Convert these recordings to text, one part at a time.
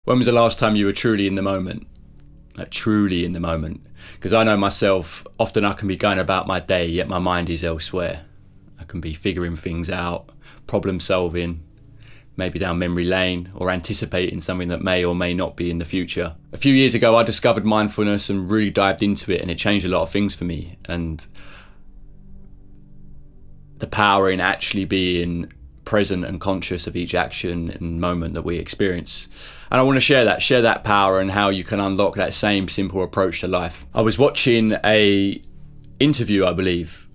When was the last time you were truly in the moment? Like truly in the moment? Because I know myself, often I can be going about my day, yet my mind is elsewhere. I can be figuring things out, problem solving, maybe down memory lane, or anticipating something that may or may not be in the future. A few years ago, I discovered mindfulness and really dived into it, and it changed a lot of things for me. And the power in actually being present and conscious of each action and moment that we experience. And I want to share that power and how you can unlock that same simple approach to life. I was watching a interview, I believe,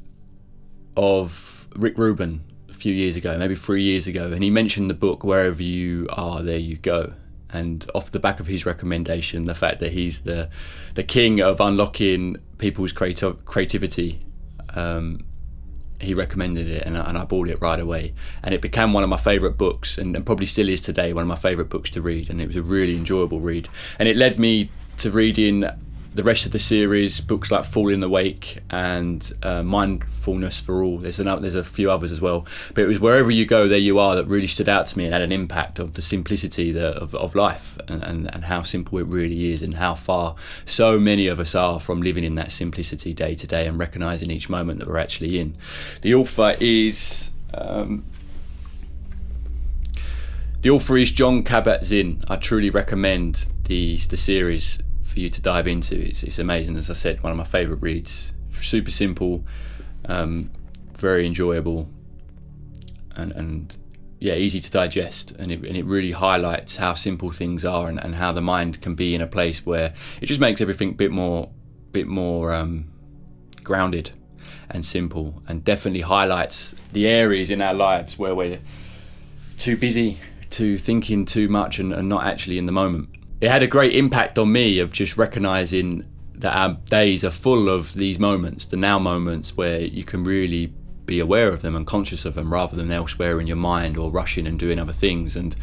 of Rick Rubin a few years ago, maybe 3 years ago, and he mentioned the book Wherever You Are, There You Go. And off the back of his recommendation, the fact that he's the king of unlocking people's creativity, he recommended it, and I bought it right away, and it became one of my favourite books, and probably still is today one of my favourite books to read. And it was a really enjoyable read, and it led me to reading the rest of the series, books like Fall in the Wake and Mindfulness for All. There's a few others as well, but it was Wherever You Go, There You Are that really stood out to me and had an impact of the simplicity of life, and how simple it really is, and how far so many of us are from living in that simplicity day to day and recognising each moment that we're actually in. The author is Jon Kabat-Zinn. I truly recommend the series for you to dive into. It's amazing. As I said, one of my favourite reads. Super simple, very enjoyable, and yeah, easy to digest. And it really highlights how simple things are, and how the mind can be in a place where it just makes everything a bit more grounded and simple, and definitely highlights the areas in our lives where we're too busy, to thinking too much, and not actually in the moment. It had a great impact on me of just recognising that our days are full of these moments, the now moments, where you can really be aware of them and conscious of them, rather than elsewhere in your mind or rushing and doing other things. And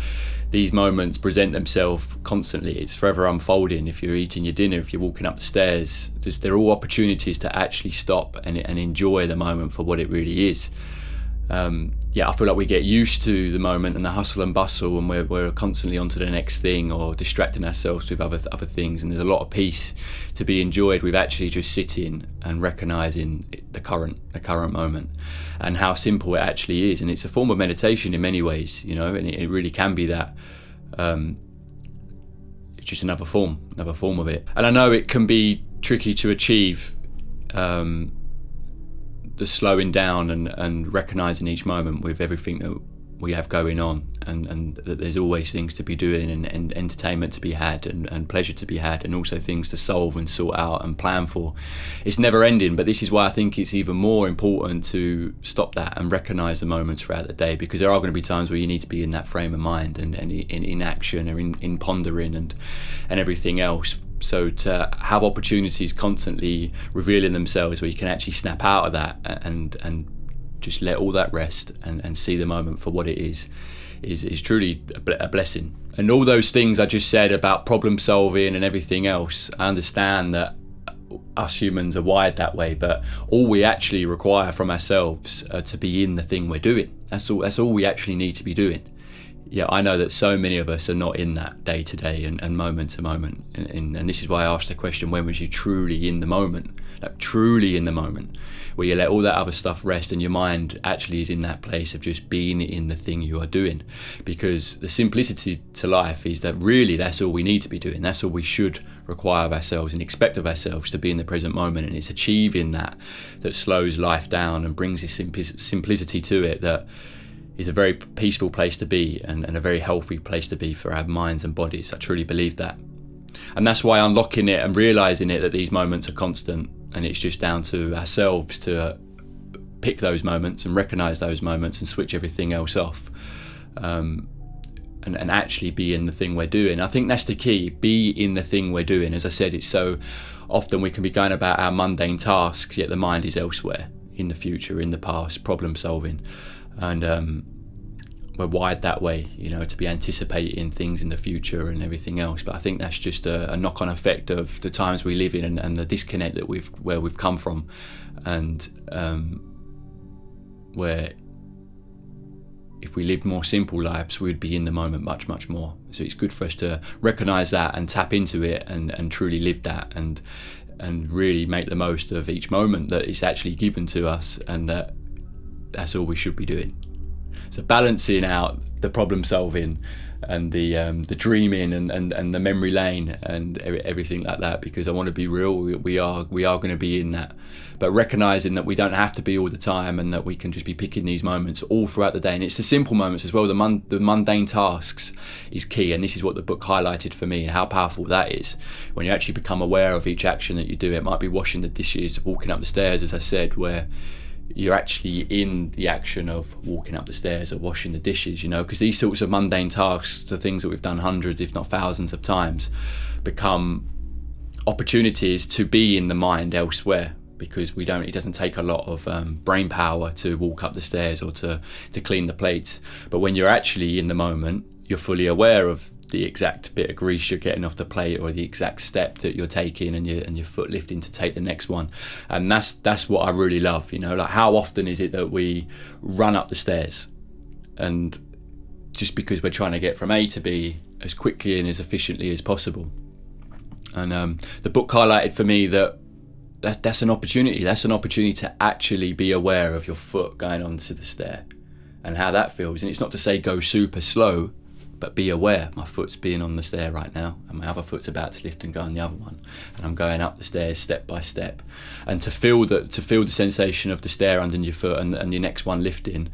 these moments present themselves constantly. It's forever unfolding. If you're eating your dinner, if you're walking up the stairs, they're all opportunities to actually stop and enjoy the moment for what it really is. I feel like we get used to the moment and the hustle and bustle, and we're constantly on to the next thing, or distracting ourselves with other things. And there's a lot of peace to be enjoyed with actually just sitting and recognising the current moment, and how simple it actually is. And it's a form of meditation in many ways, and it really can be that. It's just another form of it. And I know it can be tricky to achieve. The slowing down and recognising each moment with everything that we have going on, and that there's always things to be doing, and entertainment to be had, and pleasure to be had, and also things to solve and sort out and plan for. It's never ending, but this is why I think it's even more important to stop that and recognise the moments throughout the day, because there are going to be times where you need to be in that frame of mind, and in action, or in pondering and everything else. So to have opportunities constantly revealing themselves where you can actually snap out of that and just let all that rest and see the moment for what it is truly a blessing. And all those things I just said about problem solving and everything else, I understand that us humans are wired that way, but all we actually require from ourselves to be in the thing we're doing. That's all we actually need to be doing. Yeah, I know that so many of us are not in that day to day and moment to moment. And this is why I asked the question, when was you truly in the moment? Like truly in the moment, where you let all that other stuff rest and your mind actually is in that place of just being in the thing you are doing. Because the simplicity to life is that really that's all we need to be doing. That's all we should require of ourselves and expect of ourselves, to be in the present moment. And it's achieving that slows life down and brings this simplicity to it, that is a very peaceful place to be, and a very healthy place to be for our minds and bodies. I truly believe that. And that's why unlocking it and realising it, that these moments are constant, and it's just down to ourselves to pick those moments and recognise those moments and switch everything else off, and actually be in the thing we're doing. I think that's the key, be in the thing we're doing. As I said, it's so often we can be going about our mundane tasks, yet the mind is elsewhere, in the future, in the past, problem solving. And we're wired that way, to be anticipating things in the future and everything else. But I think that's just a knock-on effect of the times we live in, and the disconnect that where we've come from, and where if we lived more simple lives, we'd be in the moment much more. So it's good for us to recognise that and tap into it and truly live that and really make the most of each moment that it's actually given to us, and that's all we should be doing. So balancing out the problem solving and the dreaming and the memory lane and everything like that, because I want to be real, we are going to be in that, but recognizing that we don't have to be all the time, and that we can just be picking these moments all throughout the day. And it's the simple moments as well, the mundane tasks is key, and this is what the book highlighted for me, and how powerful that is when you actually become aware of each action that you do. It might be washing the dishes, walking up the stairs, as I said, where you're actually in the action of walking up the stairs or washing the dishes, because these sorts of mundane tasks, the things that we've done hundreds if not thousands of times, become opportunities to be in the mind elsewhere, because it doesn't take a lot of brain power to walk up the stairs or to clean the plates. But when you're actually in the moment, you're fully aware of the exact bit of grease you're getting off the plate, or the exact step that you're taking, and your foot lifting to take the next one. And that's what I really love, like how often is it that we run up the stairs, and just because we're trying to get from A to B as quickly and as efficiently as possible. And the book highlighted for me that's an opportunity to actually be aware of your foot going onto the stair and how that feels. And it's not to say go super slow, but be aware, my foot's being on the stair right now, and my other foot's about to lift and go on the other one, and I'm going up the stairs step by step. And to feel the sensation of the stair under your foot and your next one lifting,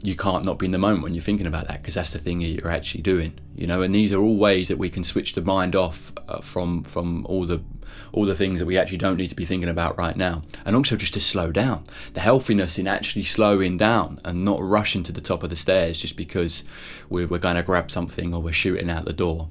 you can't not be in the moment when you're thinking about that, because that's the thing you're actually doing, and these are all ways that we can switch the mind off from all the things that we actually don't need to be thinking about right now. And also just to slow down, the healthiness in actually slowing down and not rushing to the top of the stairs just because we're going to grab something or we're shooting out the door.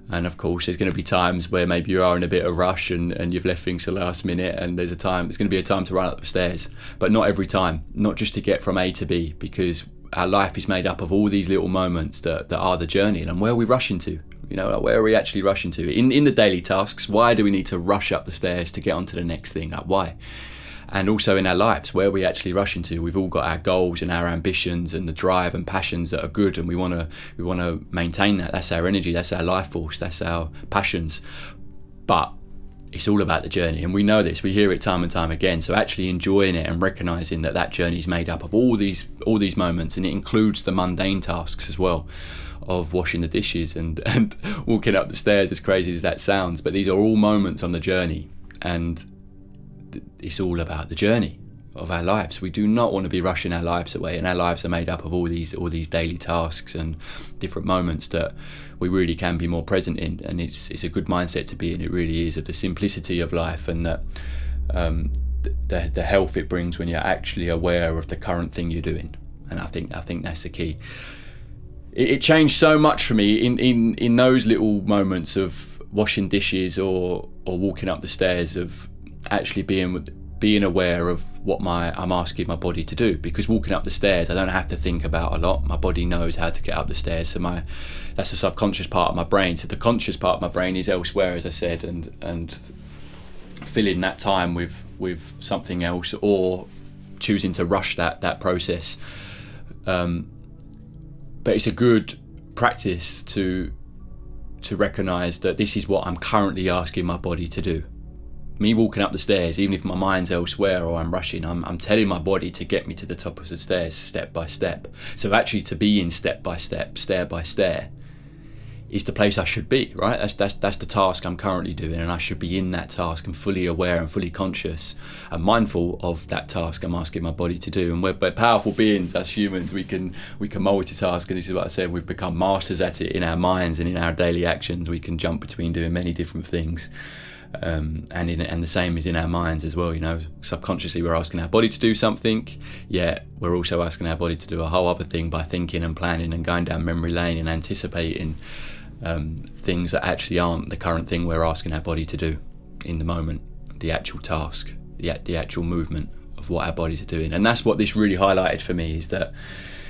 And of course there's going to be times where maybe you are in a bit of rush and you've left things to the last minute, and there's going to be a time to run up the stairs, but not every time, not just to get from A to B, because our life is made up of all these little moments that are the journey. And where are we rushing to? Where are we actually rushing to? In the daily tasks, why do we need to rush up the stairs to get onto the next thing? Why? And also in our lives, where are we actually rushing to? We've all got our goals and our ambitions and the drive and passions that are good, and we want to maintain that. That's our energy, that's our life force, that's our passions. But it's all about the journey, and we know this, we hear it time and time again. So actually enjoying it and recognizing that journey is made up of all these moments, and it includes the mundane tasks as well, of washing the dishes and walking up the stairs, as crazy as that sounds. But these are all moments on the journey, and it's all about the journey of our lives. We do not want to be rushing our lives away, and our lives are made up of all these daily tasks and different moments that we really can be more present in. And it's a good mindset to be in. It really is, of the simplicity of life, and that the health it brings when you're actually aware of the current thing you're doing. And I think that's the key. It changed so much for me in those little moments of washing dishes or walking up the stairs, of actually being aware of what I'm asking my body to do. Because walking up the stairs, I don't have to think about a lot. My body knows how to get up the stairs. So that's the subconscious part of my brain. So the conscious part of my brain is elsewhere, as I said, and filling that time with something else, or choosing to rush that process. But it's a good practice to recognise that this is what I'm currently asking my body to do. Me walking up the stairs, even if my mind's elsewhere or I'm rushing, I'm telling my body to get me to the top of the stairs step by step. So actually to be in step by step, stair by stair, is the place I should be, right? That's the task I'm currently doing, and I should be in that task and fully aware and fully conscious and mindful of that task I'm asking my body to do. And we're powerful beings as humans. We can multitask, and this is what I said, we've become masters at it in our minds and in our daily actions. We can jump between doing many different things. And the same is in our minds as well. Subconsciously we're asking our body to do something, yet we're also asking our body to do a whole other thing by thinking and planning and going down memory lane and anticipating things that actually aren't the current thing we're asking our body to do in the moment, the actual task, the actual movement of what our bodies are doing. And that's what this really highlighted for me, is that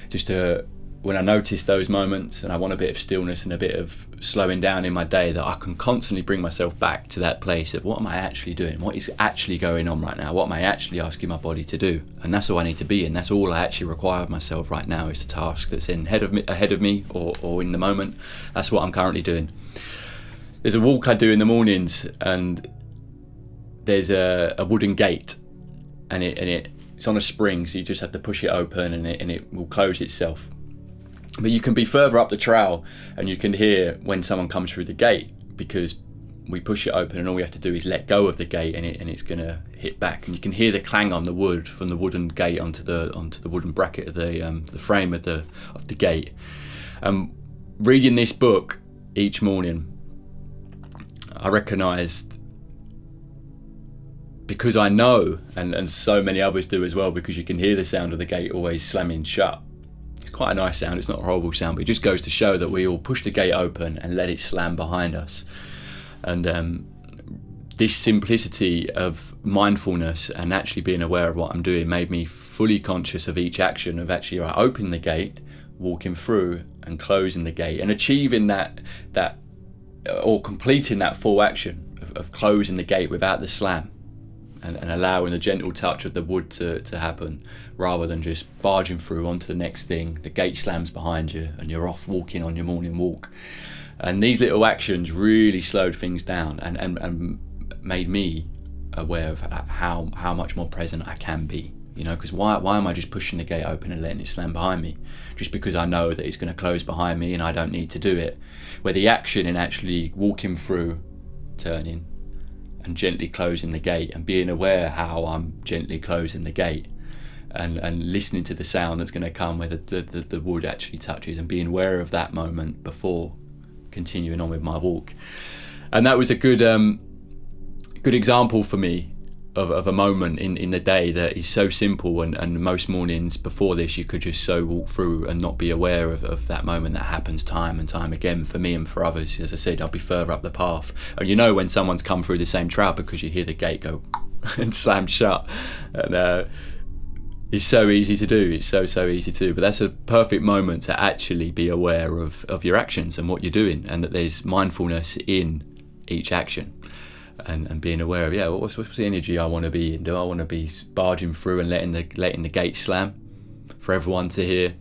just to when I notice those moments and I want a bit of stillness and a bit of slowing down in my day, that I can constantly bring myself back to that place of what am I actually doing? What is actually going on right now? What am I actually asking my body to do? And that's all I need to be in. That's all I actually require of myself right now, is the task that's ahead of me or in the moment. That's what I'm currently doing. There's a walk I do in the mornings, and there's a wooden gate, and it's on a spring, so you just have to push it open and it will close itself. But you can be further up the trail and you can hear when someone comes through the gate, because we push it open and all we have to do is let go of the gate and it's going to hit back. And you can hear the clang on the wood from the wooden gate onto the wooden bracket of the frame of the gate. Reading this book each morning, I recognised, because I know, and so many others do as well, because you can hear the sound of the gate always slamming shut. It's quite a nice sound, it's not a horrible sound, but it just goes to show that we all push the gate open and let it slam behind us. And this simplicity of mindfulness and actually being aware of what I'm doing made me fully conscious of each action, of actually opening the gate, walking through and closing the gate, and achieving that or completing that full action of closing the gate without the slam. And allowing the gentle touch of the wood to happen, rather than just barging through onto the next thing. The gate slams behind you and you're off walking on your morning walk. And these little actions really slowed things down and made me aware of how much more present I can be. You know, because why am I just pushing the gate open and letting it slam behind me? Just because I know that it's going to close behind me and I don't need to do it. Where the action in actually walking through, turning, and gently closing the gate, and being aware how I'm gently closing the gate, and listening to the sound that's going to come where the wood actually touches, and being aware of that moment before continuing on with my walk. And that was a good example for me of a moment in the day that is so simple, and most mornings before this you could just so walk through and not be aware of that moment that happens time and time again for me and for others. As I said, I'll be further up the path, and you know when someone's come through the same trail because you hear the gate go and slam shut, and it's so easy to do. It's so easy to do, but that's a perfect moment to actually be aware of your actions and what you're doing, and that there's mindfulness in each action. And being aware of what's the energy I want to be in? Do I want to be barging through and letting the gate slam for everyone to hear,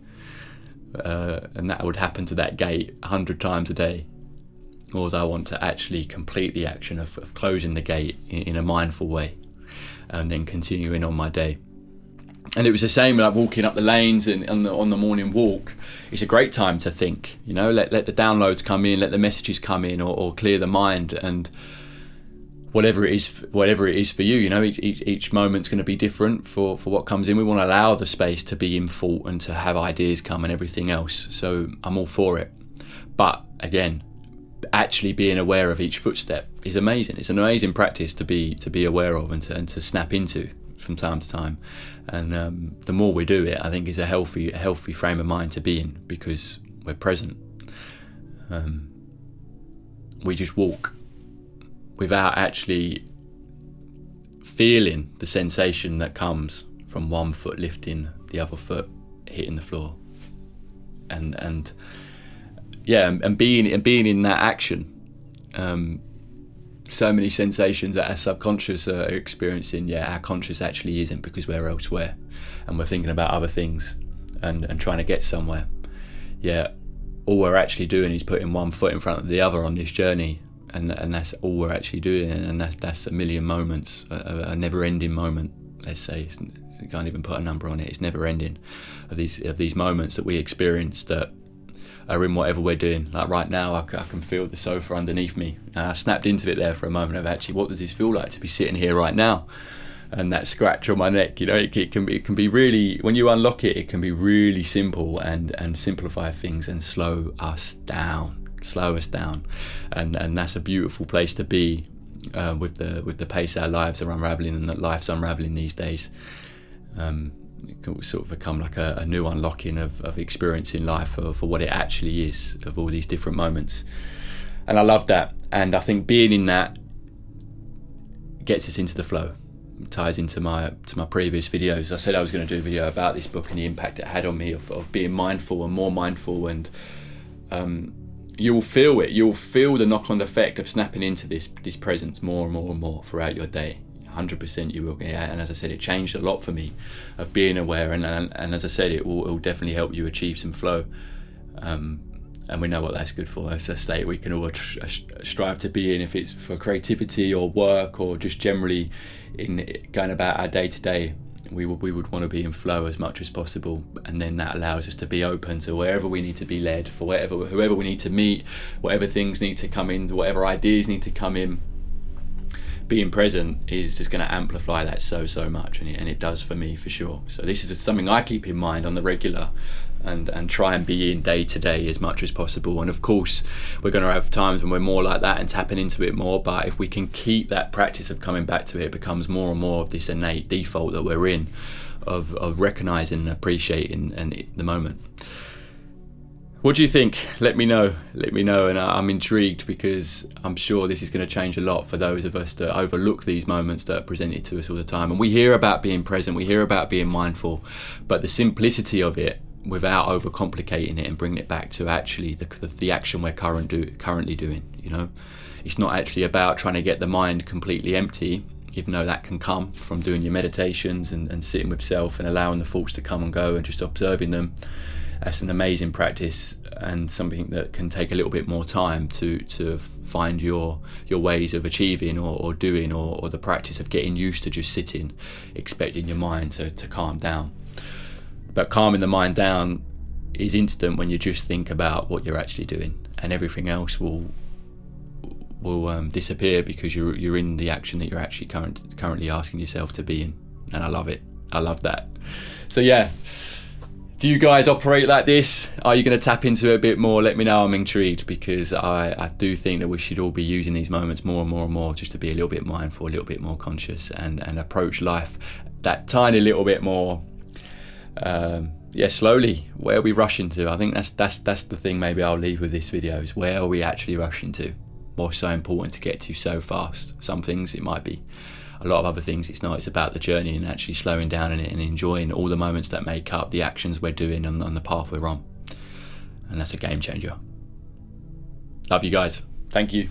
and that would happen to that gate 100 times a day, or do I want to actually complete the action of closing the gate in a mindful way and then continuing on my day? And it was the same like walking up the lanes and on the morning walk. It's a great time to think, you know, let the downloads come in, let the messages come in, or clear the mind, and whatever it is for you, you know, each moment's going to be different for what comes in. We want to allow the space to be in thought and to have ideas come and everything else. So I'm all for it. But again, actually being aware of each footstep is amazing. It's an amazing practice to be aware of and to snap into from time to time. And the more we do it, I think is a healthy frame of mind to be in, because we're present. We just walk without actually feeling the sensation that comes from one foot lifting, the other foot hitting the floor, and being in that action. So many sensations that our subconscious are experiencing, our conscious actually isn't, because we're elsewhere and we're thinking about other things and trying to get somewhere. All we're actually doing is putting one foot in front of the other on this journey. And that's all we're actually doing, and that's a million moments, a never-ending moment. Let's say, you can't even put a number on it. It's never-ending of these moments that we experience that are in whatever we're doing. Like right now, I can feel the sofa underneath me. And I snapped into it there for a moment of actually, what does this feel like to be sitting here right now? And that scratch on my neck, you know, it can be really, when you unlock it, it can be really simple and simplify things and slow us down, and that's a beautiful place to be with the pace our lives are unraveling, and that life's unraveling these days. It can sort of become like a new unlocking of experiencing life for what it actually is, of all these different moments. And I love that, and I think being in that gets us into the flow. ties into my previous videos. I said I was going to do a video about this book and the impact it had on me of being mindful and more mindful, and you'll feel it. You'll feel the knock-on effect of snapping into this presence more and more and more throughout your day. 100% you will. Yeah, and as I said, it changed a lot for me of being aware, and as I said, it will definitely help you achieve some flow. And we know what that's good for. It's a state we can all strive to be in, if it's for creativity or work or just generally in going about our day-to-day. We would want to be in flow as much as possible, and then that allows us to be open to wherever we need to be led, for whoever we need to meet, whatever things need to come in, whatever ideas need to come in. Being present is just going to amplify that so much, and it does for me, for sure. So this is something I keep in mind on the regular, and try and be in day to day as much as possible. And of course we're going to have times when we're more like that and tapping into it more, but if we can keep that practice of coming back to it, it becomes more and more of this innate default that we're in, of recognizing and appreciating the moment. What do you think? Let me know, and I'm intrigued, because I'm sure this is going to change a lot for those of us that overlook these moments that are presented to us all the time. And we hear about being present, we hear about being mindful, but the simplicity of it, without overcomplicating it and bringing it back to actually the action we're currently doing. You know, it's not actually about trying to get the mind completely empty, even though that can come from doing your meditations and sitting with self and allowing the thoughts to come and go and just observing them. That's an amazing practice, and something that can take a little bit more time to find your ways of achieving or doing, or the practice of getting used to just sitting, expecting your mind to calm down. But calming the mind down is instant when you just think about what you're actually doing, and everything else will disappear, because you're in the action that you're actually currently asking yourself to be in. And I love it. I love that. So yeah, do you guys operate like this? Are you going to tap into it a bit more? Let me know. I'm intrigued, because I do think that we should all be using these moments more and more and more, just to be a little bit mindful, a little bit more conscious, and approach life that tiny little bit more slowly. Where are we rushing to? I think that's the thing maybe I'll leave with this video, is where are we actually rushing to? What's so important to get to so fast? Some things it might be, a lot of other things it's not. It's about the journey and actually slowing down in it and enjoying all the moments that make up the actions we're doing on the path we're on. And that's a game changer. Love you guys. Thank you.